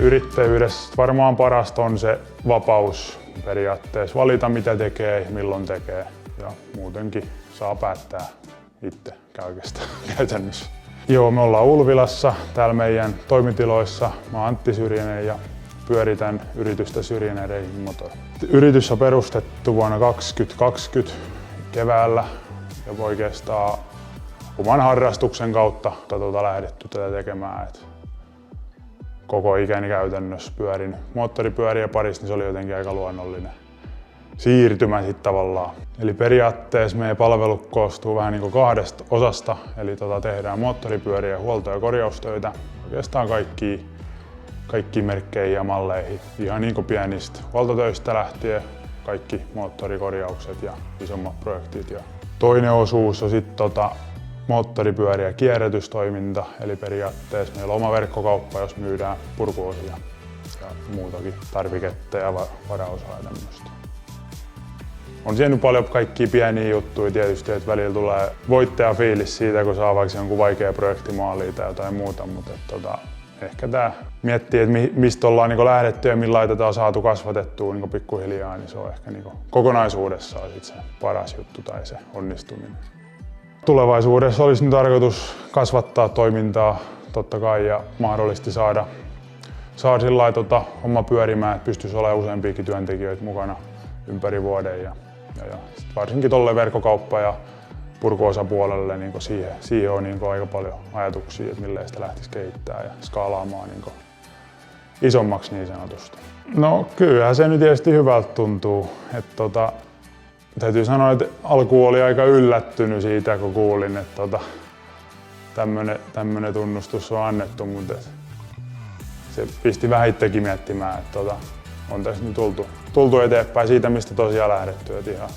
Yrittäjyydessä varmaan parasta on se vapaus periaatteessa valita mitä tekee ja milloin tekee. Ja muutenkin saa päättää itse käytännössä. Joo, me ollaan Ulvilassa täällä meidän toimitiloissa. Mä oon Antti Syrjänen ja pyöritän yritystä Syrjänen Racing Motor. Yritys on perustettu vuonna 2020 keväällä ja oikeastaan oman harrastuksen kautta lähdetty tätä tekemään. Koko ikäni käytännössä pyörin moottoripyöriä parissa, niin se oli jotenkin aika luonnollinen siirtymä sitten tavallaan. Eli periaatteessa meidän palvelu koostuu vähän niin kuin kahdesta osasta, eli tehdään moottoripyöriä, huolto- ja korjaustöitä, oikeastaan kaikkiin merkkeihin ja malleihin, ihan niin kuin pienistä huoltotöistä lähtien, kaikki moottorikorjaukset ja isommat projektit. Ja toinen osuus on sitten moottoripyöriä kierrätystoiminta, eli periaatteessa meillä on oma verkkokauppa, jos myydään purkuosia ja muutakin tarviketta ja varaosaa ja tämmöistä. On siellä paljon kaikkia pieniä juttuja tietysti, että välillä tulee voittajafiilis siitä, kun saa vaikka jonkun vaikea projekti maaliin tai jotain muuta, mutta ehkä tämä miettii, että mistä ollaan niin lähdetty ja millä tätä on saatu kasvatettua niin pikkuhiljaa, niin se on ehkä niin kokonaisuudessaan sit se paras juttu tai se onnistuminen. Tulevaisuudessa olisi nyt tarkoitus kasvattaa toimintaa totta kai ja mahdollisesti saada sillä lailla homma pyörimään, että pystyisi olemaan useampiakin työntekijöitä mukana ympäri vuoden. Ja varsinkin tuolle verkkokauppa- ja purkuosapuolelle niin siihen on niin aika paljon ajatuksia, että millä sitä lähtisi kehittämään ja skaalaamaan niin isommaksi niin sanotusti. No kyllähän se nyt tietysti hyvältä tuntuu. Täytyy sanoa, että alkuun oli aika yllättynyt siitä, kun kuulin, että tämmöinen tunnustus on annettu, mutta se pisti vähän itsekin miettimään, että on tässä nyt tultu eteenpäin siitä, mistä tosiaan lähdetty, että ihan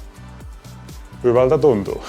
hyvältä tuntuu.